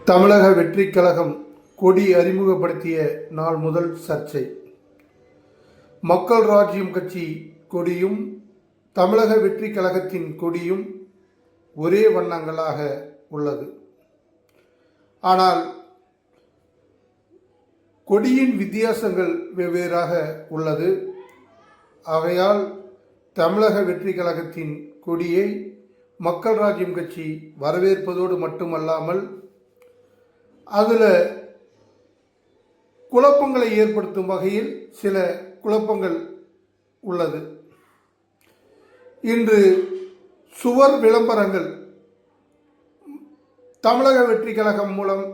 தமிழக வெற்றிக் கழகம் கொடி அறிமுகப்படுத்திய நாள் முதல் சர்ச்சை. மக்கள் ராஜ்யம் கட்சி கொடியும் தமிழக வெற்றிக் கழகத்தின் கொடியும் ஒரே வண்ணங்களாக உள்ளது. ஆனால் கொடியின் வித்தியாசங்கள் வெவ்வேறாக உள்ளது. ஆகையால் தமிழக வெற்றிக் கழகத்தின் கொடியை மக்கள் ராஜ்யம் கட்சி வரவேற்பதோடு மட்டுமல்லாமல் அதில் குழப்பங்களை ஏற்படுத்தும் வகையில் சில குழப்பங்கள் உள்ளது. இன்று சுவர் விளம்பரங்கள் தமிழக வெற்றி கழகம் மூலம்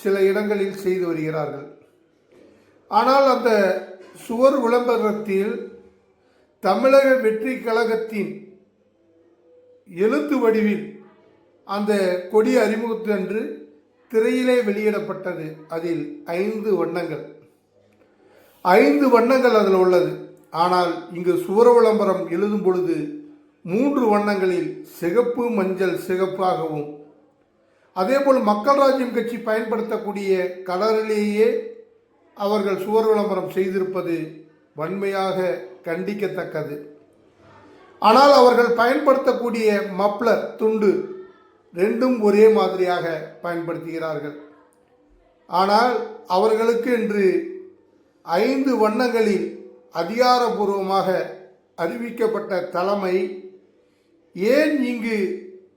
சில இடங்களில் செய்து வருகிறார்கள். ஆனால் அந்த சுவர் விளம்பரத்தில் தமிழக வெற்றி கழகத்தின் எழுத்து வடிவில் அந்த கொடி அறிமுகத்தன்று திரையிலே வெளியிடப்பட்டது. அதில் 5 வண்ணங்கள் அதில் உள்ளது. ஆனால் இங்கு சுவர் விளம்பரம் எழுதும் பொழுது 3 வண்ணங்களில் சிகப்பு, மஞ்சள், சிகப்பாகவும், அதேபோல் மக்கள் ராஜ்யம் கட்சி பயன்படுத்தக்கூடிய கலரிலேயே அவர்கள் சுவர் விளம்பரம் செய்திருப்பது வன்மையாக கண்டிக்கத்தக்கது. ஆனால் அவர்கள் பயன்படுத்தக்கூடிய மப்ளர் துண்டு ரெண்டும் ஒரே மாதிரியாக பயன்படுத்துகிறார்கள். ஆனால் அவர்களுக்கு இன்று 5 வண்ணங்களில் அதிகாரபூர்வமாக அறிவிக்கப்பட்ட தலைமை ஏன் இங்கு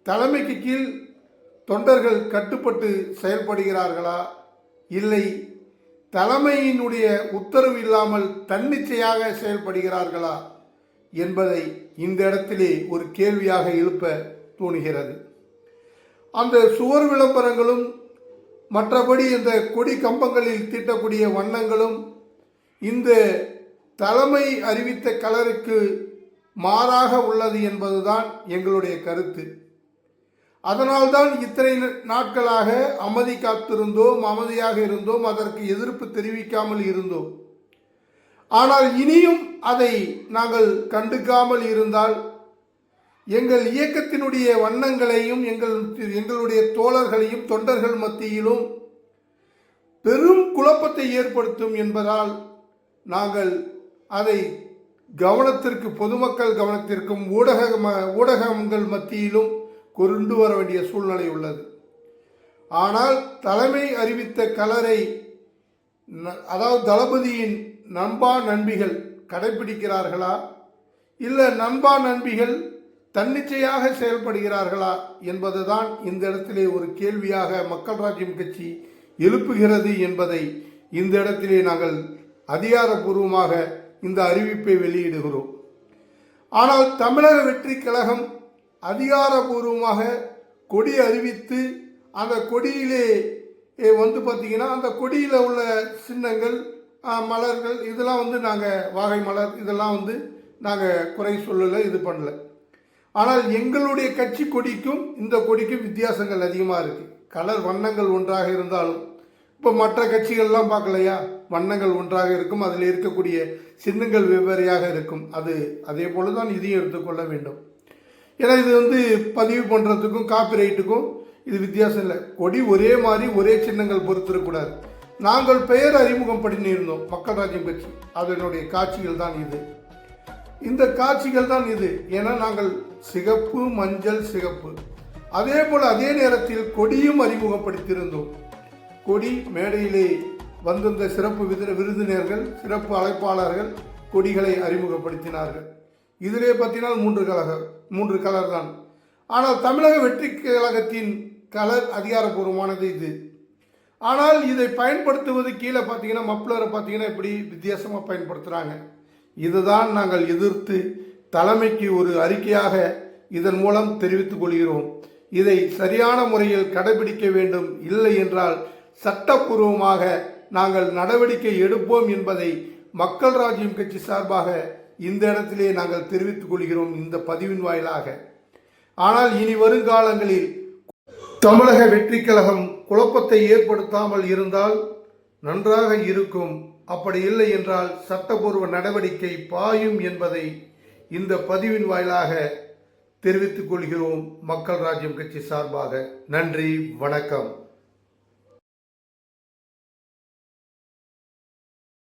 தலைமைக்கு கீழ் தொண்டர்கள் கட்டுப்பட்டு செயல்படுகிறார்களா, இல்லை தலைமையினுடைய உத்தரவு இல்லாமல் தன்னிச்சையாக செயல்படுகிறார்களா என்பதை இந்த இடத்திலே ஒரு கேள்வியாக எழுப்ப தோணுகிறது. அந்த சுவர் விளம்பரங்களும் மற்றபடி இந்த கொடி கம்பங்களில் தீட்டக்கூடிய வண்ணங்களும் இந்த தலைமை அறிவித்த கலருக்கு மாறாக உள்ளது என்பதுதான் எங்களுடைய கருத்து. அதனால்தான் இத்தனை நாட்களாக அமைதியாக இருந்தோம், அதற்கு எதிர்ப்பு தெரிவிக்காமல் இருந்தோம். ஆனால் இனியும் அதை நாங்கள் கண்டுக்காமல் இருந்தால் எங்கள் இயக்கத்தினுடைய வண்ணங்களையும் எங்களுடைய தோழர்களையும் தொண்டர்கள் மத்தியிலும் பெரும் குழப்பத்தை ஏற்படுத்தும் என்பதால் நாங்கள் அதை கவனத்திற்கு, பொதுமக்கள் கவனத்திற்கும் ஊடகங்கள் மத்தியிலும் கொண்டு வர வேண்டிய சூழ்நிலை உள்ளது. ஆனால் தலைமை அறிவித்த கலரை, அதாவது தளபதியின் நண்பா நண்பிகள் கடைபிடிக்கிறார்களா, இல்லை நண்பா நண்பிகள் தன்னிச்சையாக செயல்படுகிறார்களா என்பதுதான் இந்த இடத்திலே ஒரு கேள்வியாக மக்கள் ராஜ்யம் கட்சி எழுப்புகிறது என்பதை இந்த இடத்திலே நாங்கள் அதிகாரப்பூர்வமாக இந்த அறிவிப்பை வெளியிடுகிறோம். ஆனால் தமிழக வெற்றி கழகம் அதிகாரப்பூர்வமாக கொடி அறிவித்து அந்த கொடியிலே பார்த்தீங்கன்னா அந்த கொடியில் உள்ள சின்னங்கள், மலர்கள், இதெல்லாம் நாங்கள் வாகை மலர் இதெல்லாம் நாங்கள் குறை சொல்லலை, இது பண்ணலை. ஆனால் எங்களுடைய கட்சி கொடிக்கும் இந்த கொடிக்கும் வித்தியாசங்கள் அதிகமாக இருக்குது. கலர் வண்ணங்கள் ஒன்றாக இருந்தாலும் இப்போ மற்ற கட்சிகள்லாம் பார்க்கலையா, வண்ணங்கள் ஒன்றாக இருக்கும், அதில் இருக்கக்கூடிய சின்னங்கள் வெவ்வேறையாக இருக்கும். அதே போல தான் இதையும் எடுத்துக்கொள்ள வேண்டும். ஏன்னா இது பதிவு பண்ணுறதுக்கும் காப்பிரைட்டுக்கும் இது வித்தியாசம் இல்லை. கொடி ஒரே மாதிரி ஒரே சின்னங்கள் பொறுத்திருக்கூடாது. நாங்கள் பெயர் அறிமுகம் பண்ணியிருந்தோம் மக்கள் ராஜ்யம் கட்சி, அதனுடைய காட்சிகள் தான் இது. இந்த காட்சிகள் தான் இது. ஏன்னா நாங்கள் சிகப்பு, மஞ்சள், சிகப்பு, அதே போல் அதே நேரத்தில் கொடியும் அறிமுகப்படுத்தியிருந்தோம். கொடி மேடையிலே வந்திருந்த சிறப்பு விருந்தினர்கள், சிறப்பு அழைப்பாளர்கள் கொடிகளை அறிமுகப்படுத்தினார்கள். இதிலே பார்த்தீங்கன்னா 3 கலர் தான். ஆனால் தமிழக வெற்றி கழகத்தின் கலர் அதிகாரப்பூர்வமானது இது. ஆனால் இதை பயன்படுத்துவது கீழே பார்த்தீங்கன்னா மப்ளரை பார்த்தீங்கன்னா இப்படி வித்தியாசமாக பயன்படுத்துகிறாங்க. இதுதான் நாங்கள் எதிர்த்து தலைமைக்கு ஒரு அறிக்கையாக இதன் மூலம் தெரிவித்துக் கொள்கிறோம். இதை சரியான முறையில் கடைபிடிக்க வேண்டும், இல்லை என்றால் சட்டப்பூர்வமாக நாங்கள் நடவடிக்கை எடுப்போம் என்பதை மக்கள் ராஜ்யம் கட்சி சார்பாக இந்த இடத்திலே நாங்கள் தெரிவித்துக் கொள்கிறோம் இந்த பதிவின் வாயிலாக. ஆனால் இனி வருங்காலங்களில் தமிழக வெற்றி கழகம் குழப்பத்தை ஏற்படுத்தாமல் இருந்தால் நன்றாக இருக்கும். அப்படி இல்லை என்றால் சட்டப்பூர்வ நடவடிக்கை பாயும் என்பதை இந்த பதிவின் வாயிலாக தெரிவித்துக் கொள்கிறோம் மக்கள் ராஜ்யம் கட்சி சார்பாக. நன்றி, வணக்கம்.